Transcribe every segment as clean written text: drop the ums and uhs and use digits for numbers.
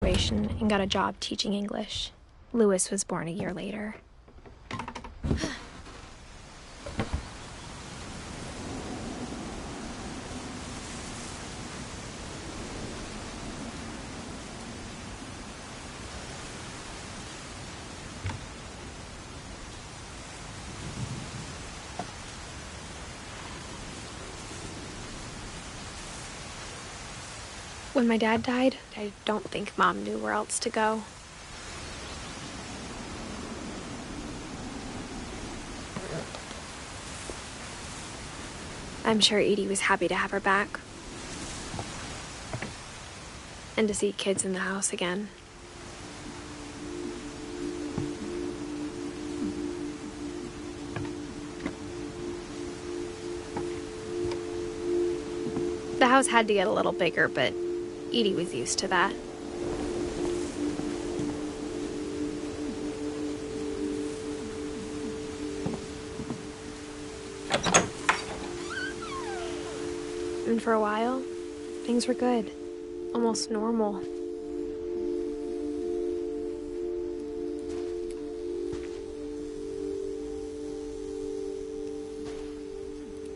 and got a job teaching English. Louis was born a year later. When my dad died, I don't think Mom knew where else to go. I'm sure Edie was happy to have her back. And to see kids in the house again. The house had to get a little bigger, but Edie was used to that. And for a while, things were good. Almost normal.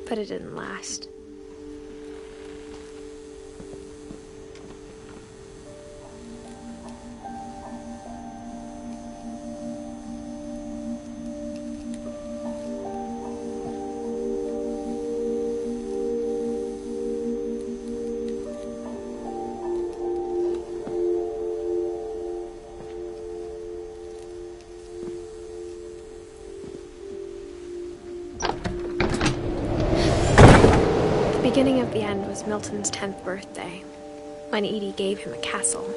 But it didn't last. The beginning of the end was Milton's 10th birthday, when Edie gave him a castle.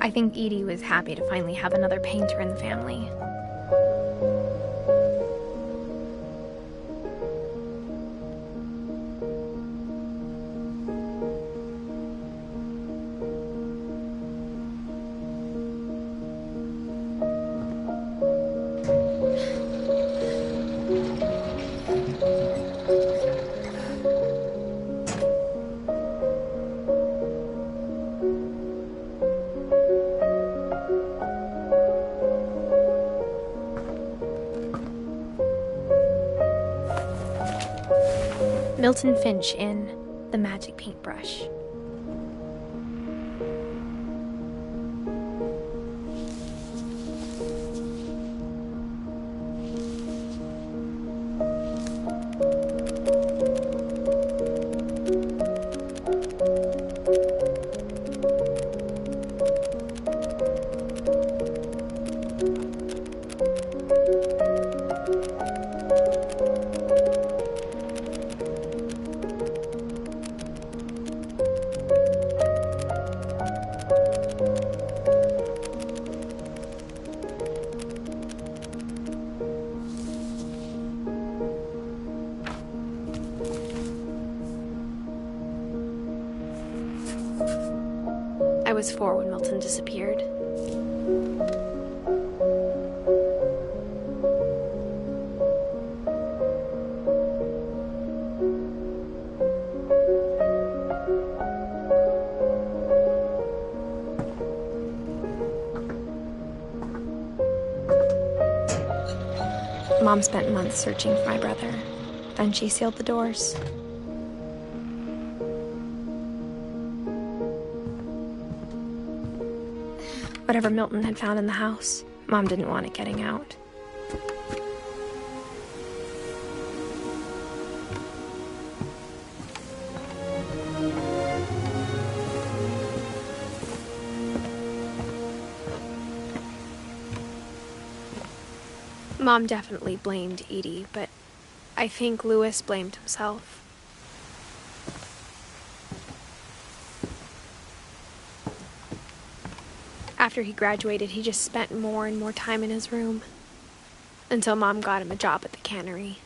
I think Edie was happy to finally have another painter in the family. Milton Finch in The Magic Paintbrush. I was 4 when Milton disappeared. Mom spent months searching for my brother. Then she sealed the doors. Whatever Milton had found in the house. Mom didn't want it getting out. Mom definitely blamed Edie, but I think Louis blamed himself. After he graduated, he just spent more and more time in his room. Until Mom got him a job at the cannery.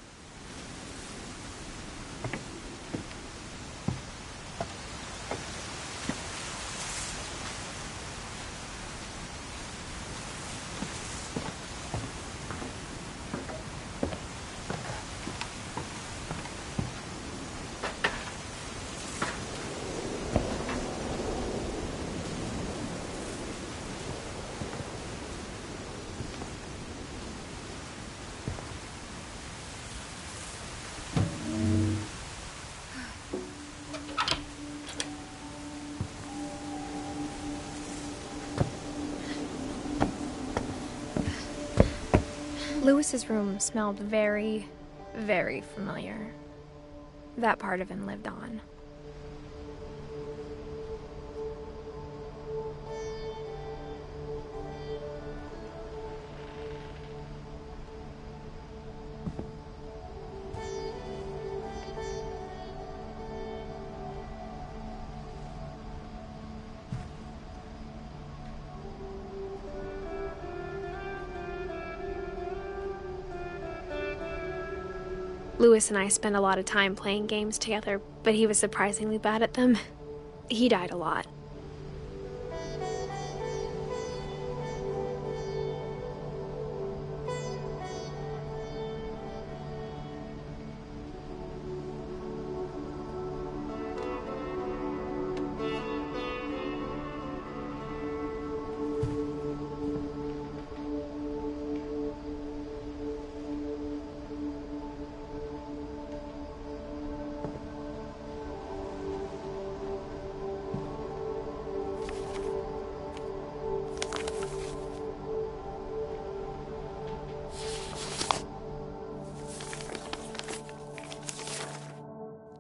Louis's room smelled very, very familiar. That part of him lived on. Louis and I spent a lot of time playing games together, but he was surprisingly bad at them. He died a lot.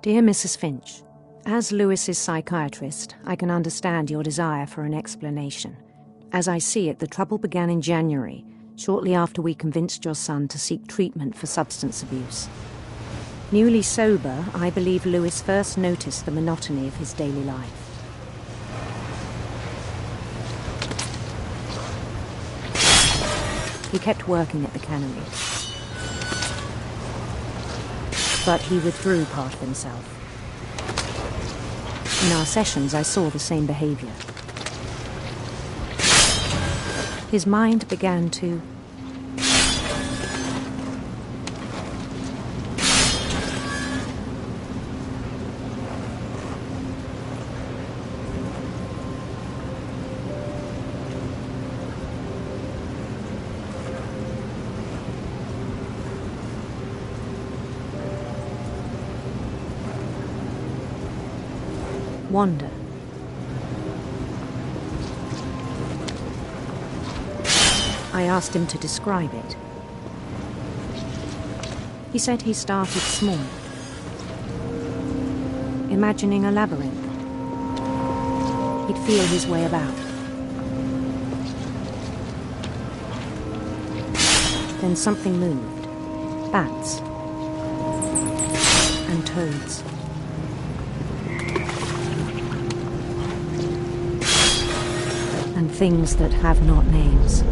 Dear Mrs. Finch, as Louis's psychiatrist, I can understand your desire for an explanation. As I see it, the trouble began in January, shortly after we convinced your son to seek treatment for substance abuse. Newly sober, I believe Louis first noticed the monotony of his daily life. He kept working at the cannery, but he withdrew part of himself. In our sessions, I saw the same behavior. His mind began to wander. I asked him to describe it. He said he started small, imagining a labyrinth. He'd feel his way about. Then something moved. Bats and toads. And things that have not names.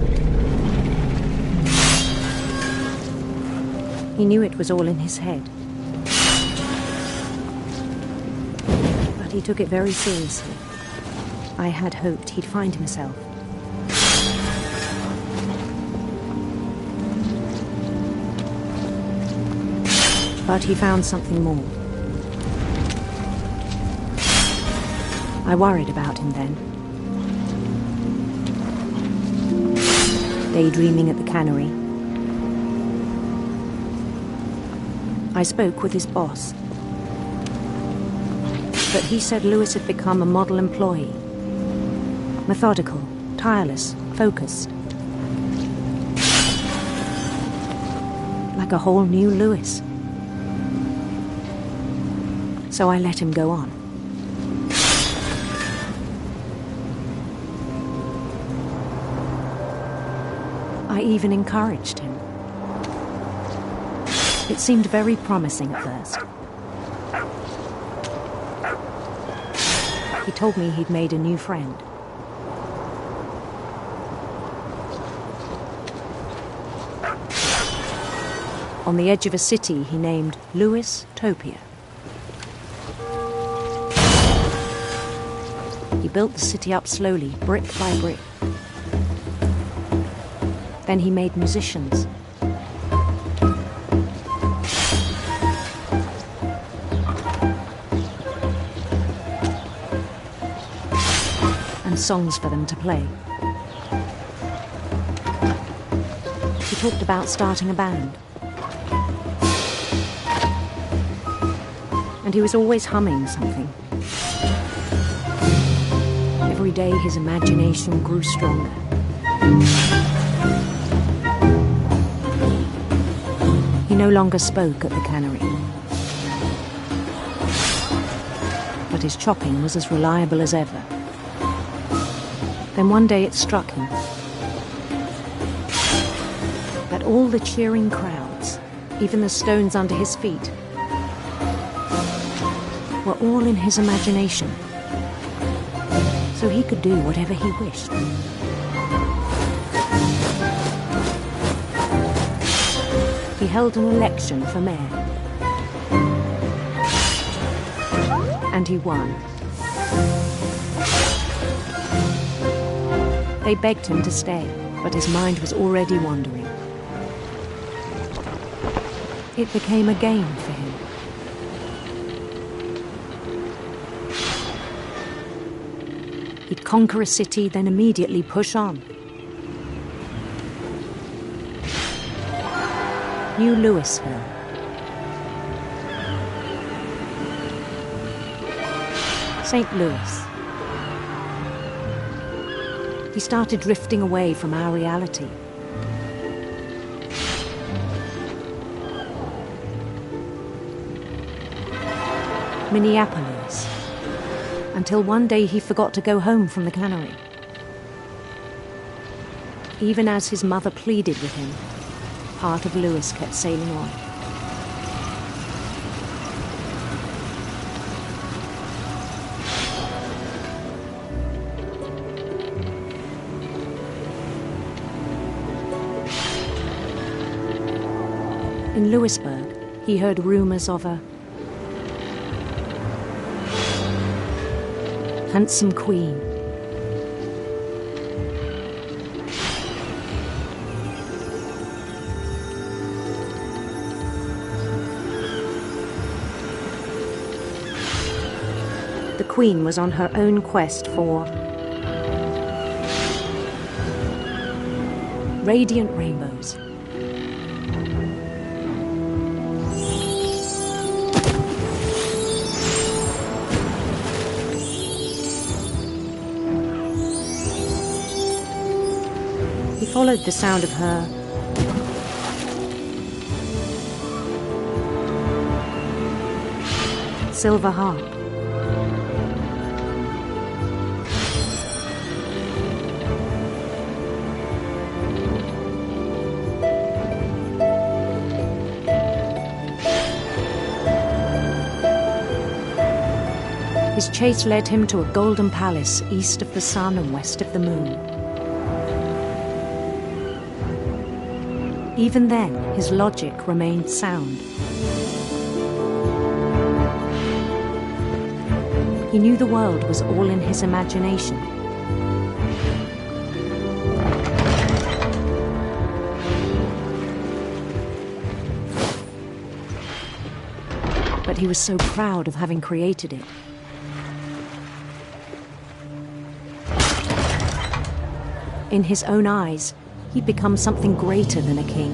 He knew it was all in his head. But he took it very seriously. I had hoped he'd find himself. But he found something more. I worried about him then. Daydreaming at the cannery. I spoke with his boss. But he said Louis had become a model employee. Methodical, tireless, focused. Like a whole new Lewis. So I let him go on. I even encouraged him. It seemed very promising at first. He told me he'd made a new friend. On the edge of a city he named Lewis-topia. He built the city up slowly, brick by brick. Then he made musicians. And songs for them to play. He talked about starting a band. And he was always humming something. Every day his imagination grew stronger. He no longer spoke at the cannery. But his chopping was as reliable as ever. Then one day it struck him that all the cheering crowds, even the stones under his feet, were all in his imagination, so he could do whatever he wished. He held an election for mayor, and he won. They begged him to stay, but his mind was already wandering. It became a game for him. He'd conquer a city, then immediately push on. New Louisville. St. Louis. He started drifting away from our reality. Minneapolis. Until one day he forgot to go home from the cannery. Even as his mother pleaded with him, part of Lewis kept sailing on. In Lewisburg, he heard rumors of a handsome queen. The queen was on her own quest for radiant rainbows. He followed the sound of her silver harp. His chase led him to a golden palace east of the sun and west of the moon. Even then, his logic remained sound. He knew the world was all in his imagination. But he was so proud of having created it. In his own eyes, he'd become something greater than a king.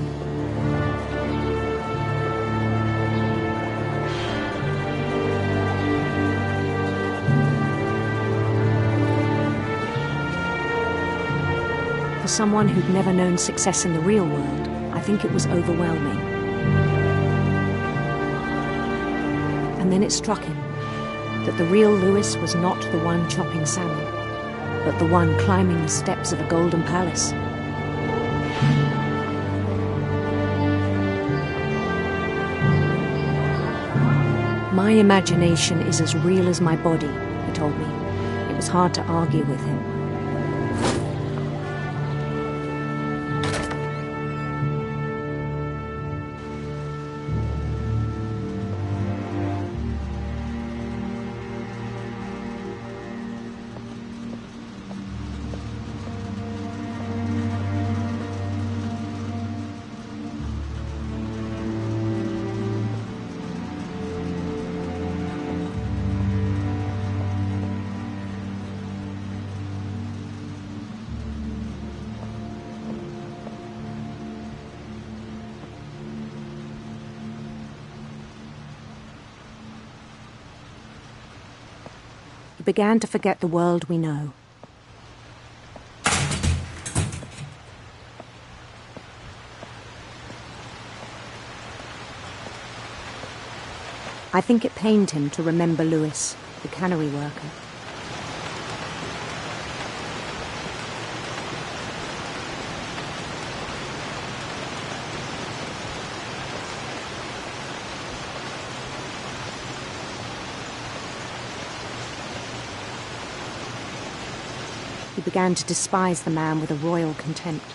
For someone who'd never known success in the real world, I think it was overwhelming. And then it struck him that the real Lewis was not the one chopping salmon, but the one climbing the steps of a golden palace. My imagination is as real as my body, he told me. It was hard to argue with him. Began to forget the world we know. I think it pained him to remember Lewis, the cannery worker. He began to despise the man with a royal contempt.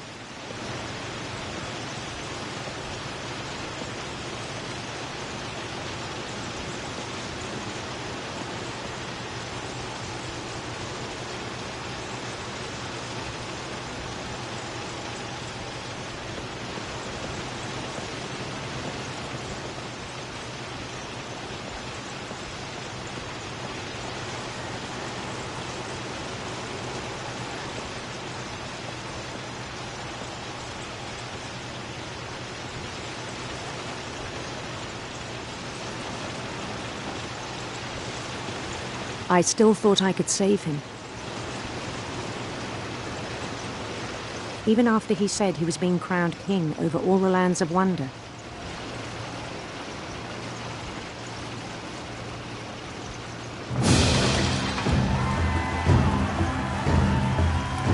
I still thought I could save him. Even after he said he was being crowned king over all the lands of wonder.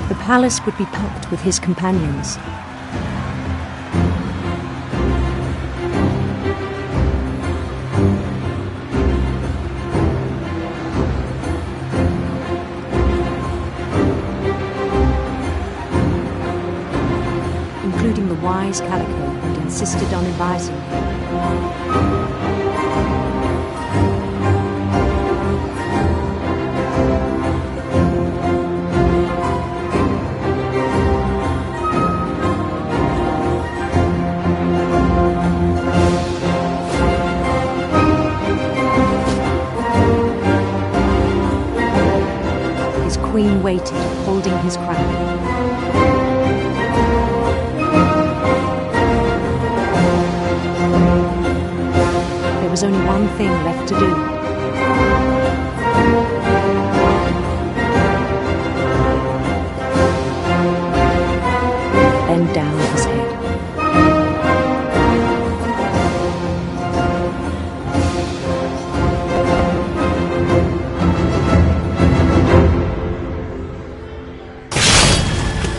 The palace would be packed with his companions. Including the wise Calico who'd insisted on advising him. His queen waited, holding his crown. There was only one thing left to do. Bend down his head.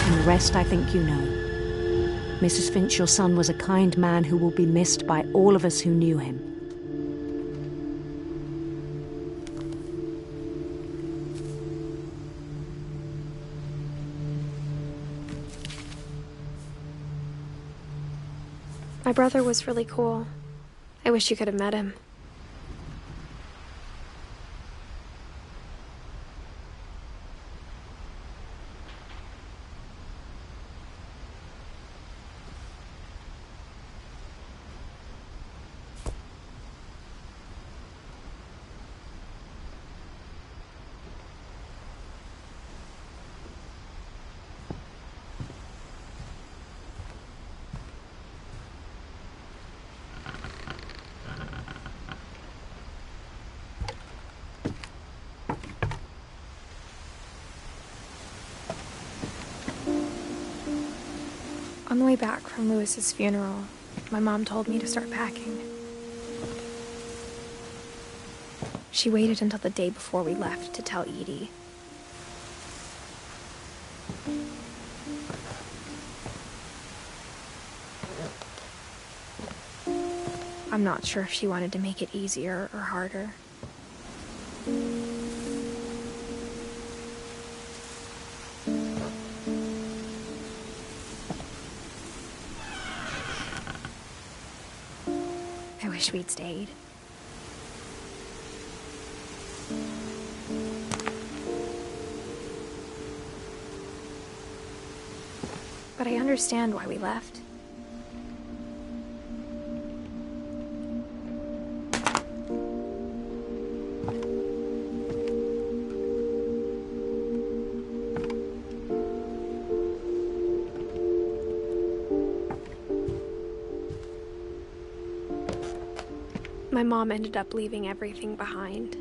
And the rest I think you know. Mrs. Finch, your son was a kind man who will be missed by all of us who knew him. My brother was really cool. I wish you could have met him. On the way back from Lewis's funeral, my mom told me to start packing. She waited until the day before we left to tell Edie. I'm not sure if she wanted to make it easier or harder. I wish we'd stayed. But I understand why we left. My mom ended up leaving everything behind.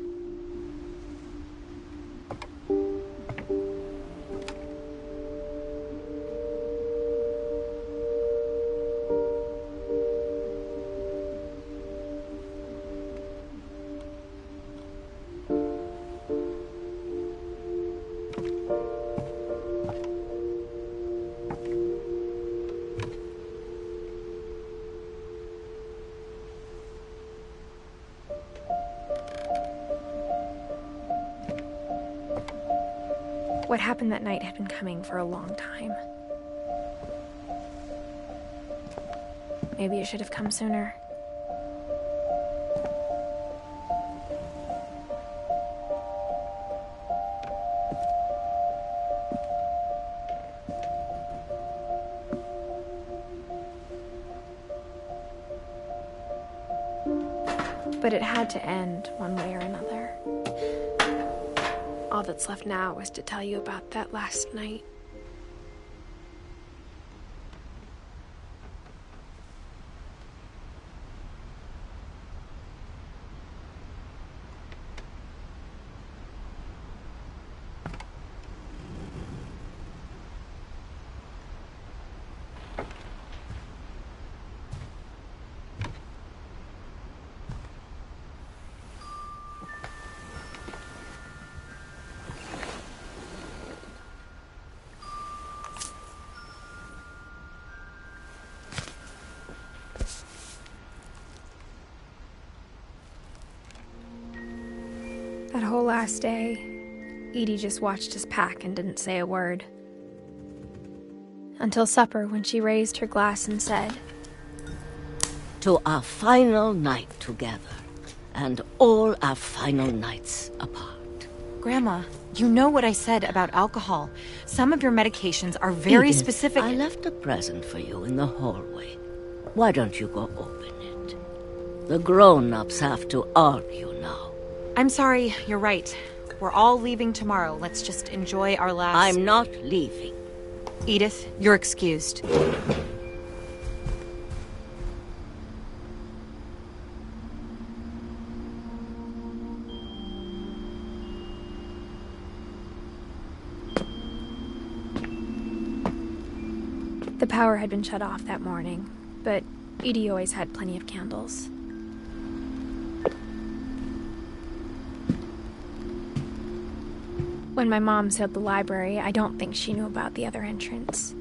What happened that night had been coming for a long time. Maybe it should have come sooner. But it had to end one way or another. All that's left now is to tell you about that last night. That whole last day, Edie just watched us pack and didn't say a word. Until supper, when she raised her glass and said, "To our final night together, and all our final nights apart." Grandma, you know what I said about alcohol. Some of your medications are very Edith, specific. I left a present for you in the hallway. Why don't you go open it? The grown-ups have to argue now. I'm sorry, you're right. We're all leaving tomorrow. Let's just enjoy our last... I'm not leaving. Edith, you're excused. The power had been shut off that morning, but Edie always had plenty of candles. When my mom sealed the library, I don't think she knew about the other entrance.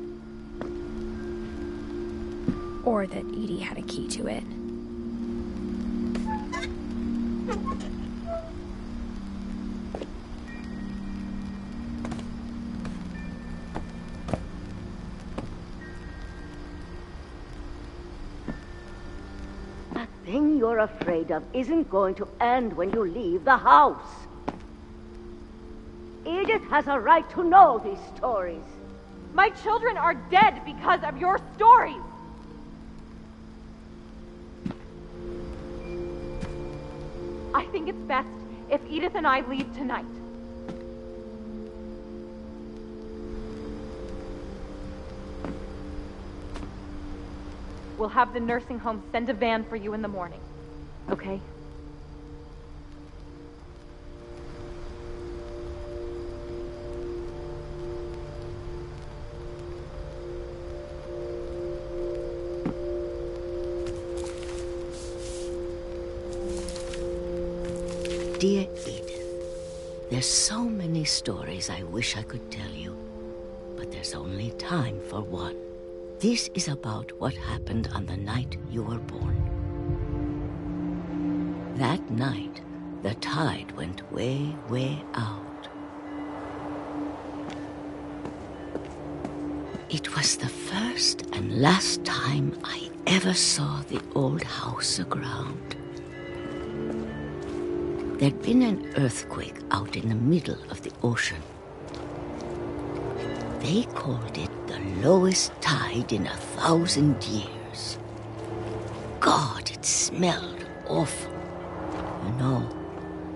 Or that Edie had a key to it. That thing you're afraid of isn't going to end when you leave the house. Edith has a right to know these stories. My children are dead because of your stories! I think it's best if Edith and I leave tonight. We'll have the nursing home send a van for you in the morning, okay? dear Edith, there's so many stories I wish I could tell you, but there's only time for one. This is about what happened on the night you were born. That night, the tide went way, way out. It was the first and last time I ever saw the old house aground. There'd been an earthquake out in the middle of the ocean. They called it the lowest tide in 1,000 years. God, it smelled awful. You know,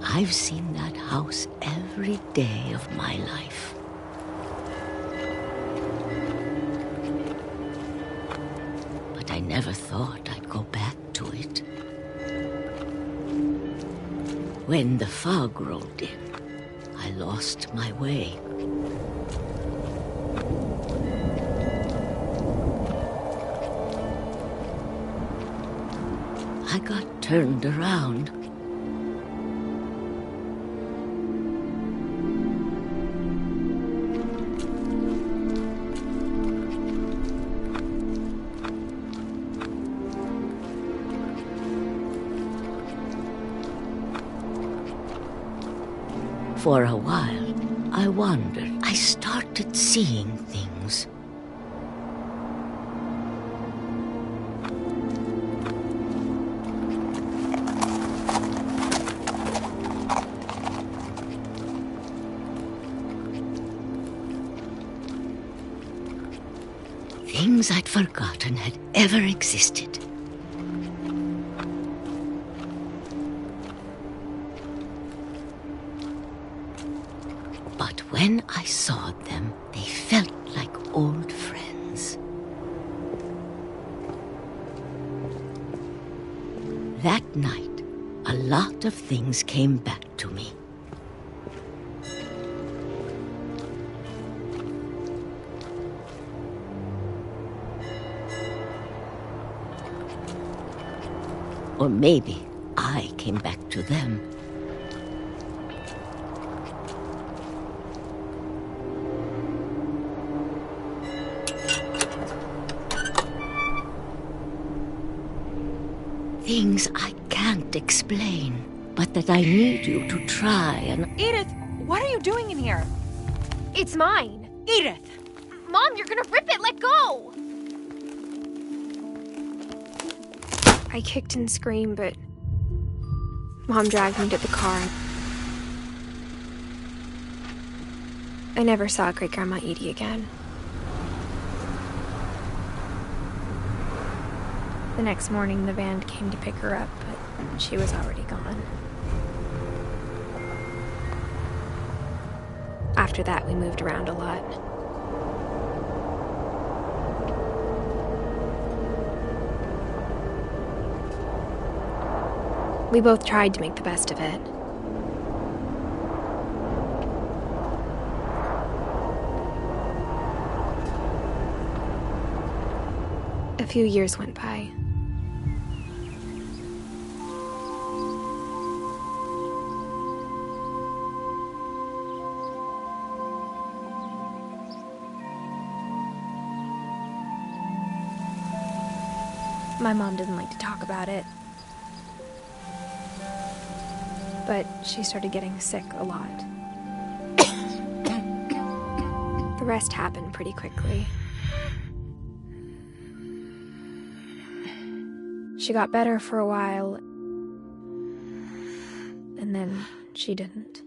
I've seen that house every day of my life. But I never thought I'd go back to it. When the fog rolled in, I lost my way. I got turned around. For a while, I wondered. I started seeing things. Things I'd forgotten had ever existed. But when I saw them, they felt like old friends. That night, a lot of things came back to me. Or maybe I came back to them. Things I can't explain, but that I need you to try and... Edith, what are you doing in here? It's mine. Edith! Mom, you're gonna rip it! Let go! I kicked and screamed, but Mom dragged me to the car. I never saw Great-Grandma Edie again. The next morning, the van came to pick her up, but she was already gone. After that, we moved around a lot. We both tried to make the best of it. A few years went by. My mom didn't like to talk about it. But she started getting sick a lot. The rest happened pretty quickly. She got better for a while, and then she didn't.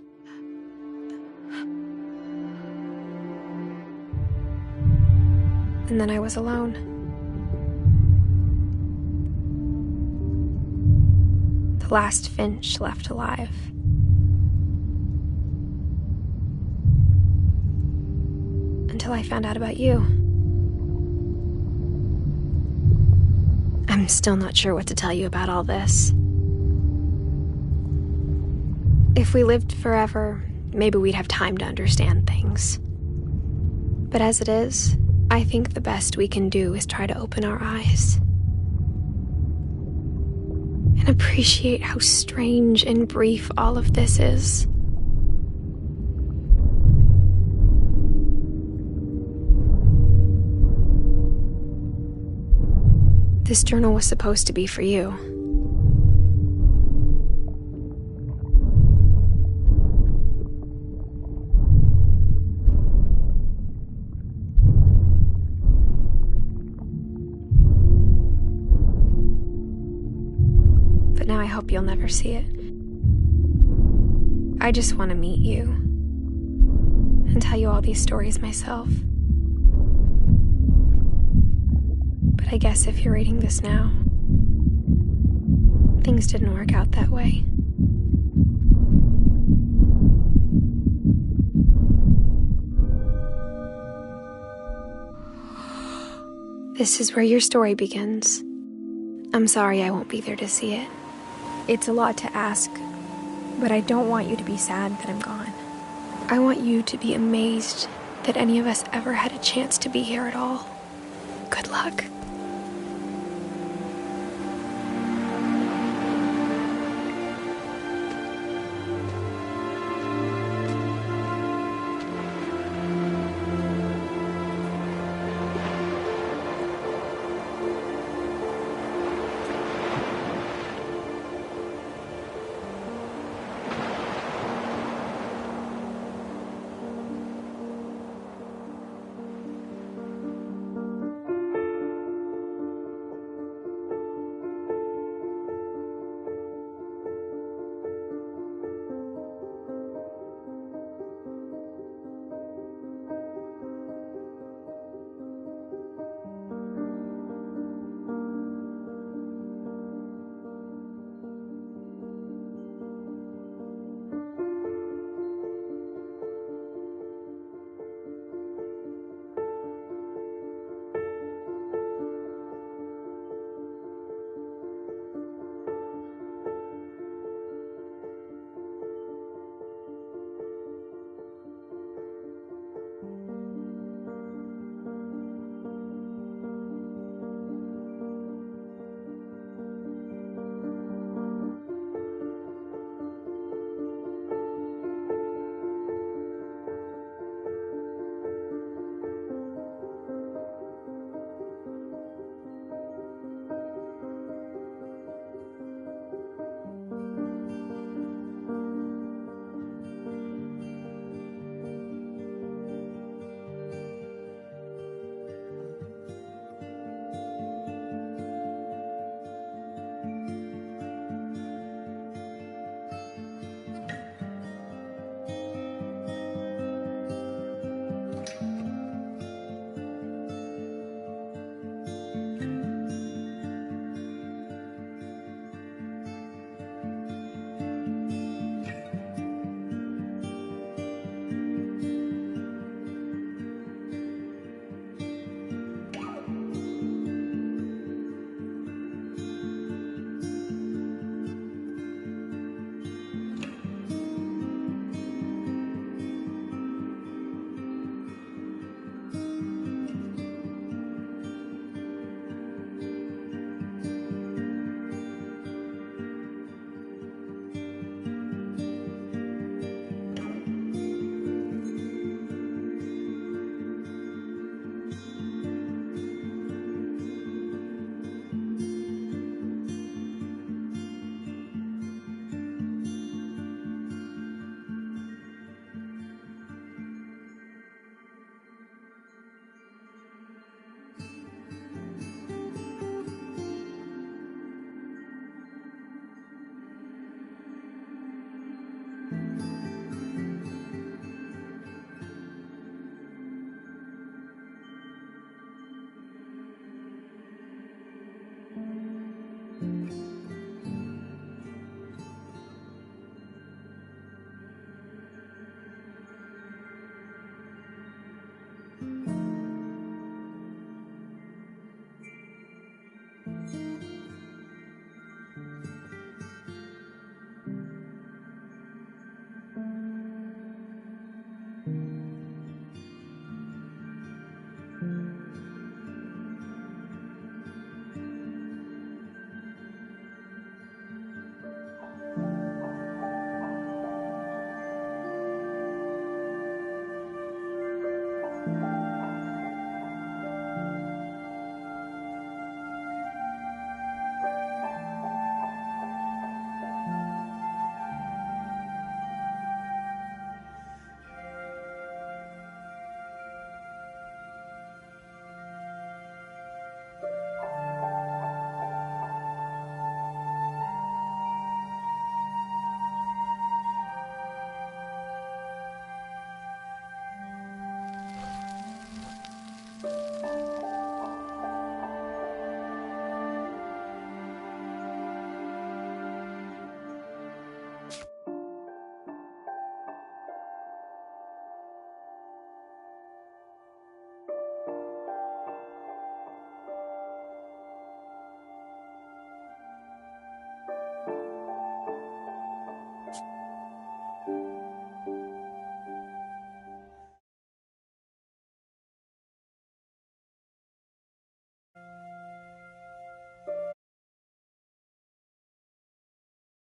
And then I was alone. The last Finch left alive. Until I found out about you. I'm still not sure what to tell you about all this. If we lived forever, maybe we'd have time to understand things. But as it is, I think the best we can do is try to open our eyes. and appreciate how strange and brief all of this is. This journal was supposed to be for you. But now I hope you'll never see it. I just want to meet you and tell you all these stories myself. But I guess if you're reading this now, things didn't work out that way. This is where your story begins. I'm sorry I won't be there to see it. It's a lot to ask, but I don't want you to be sad that I'm gone. I want you to be amazed that any of us ever had a chance to be here at all. Good luck.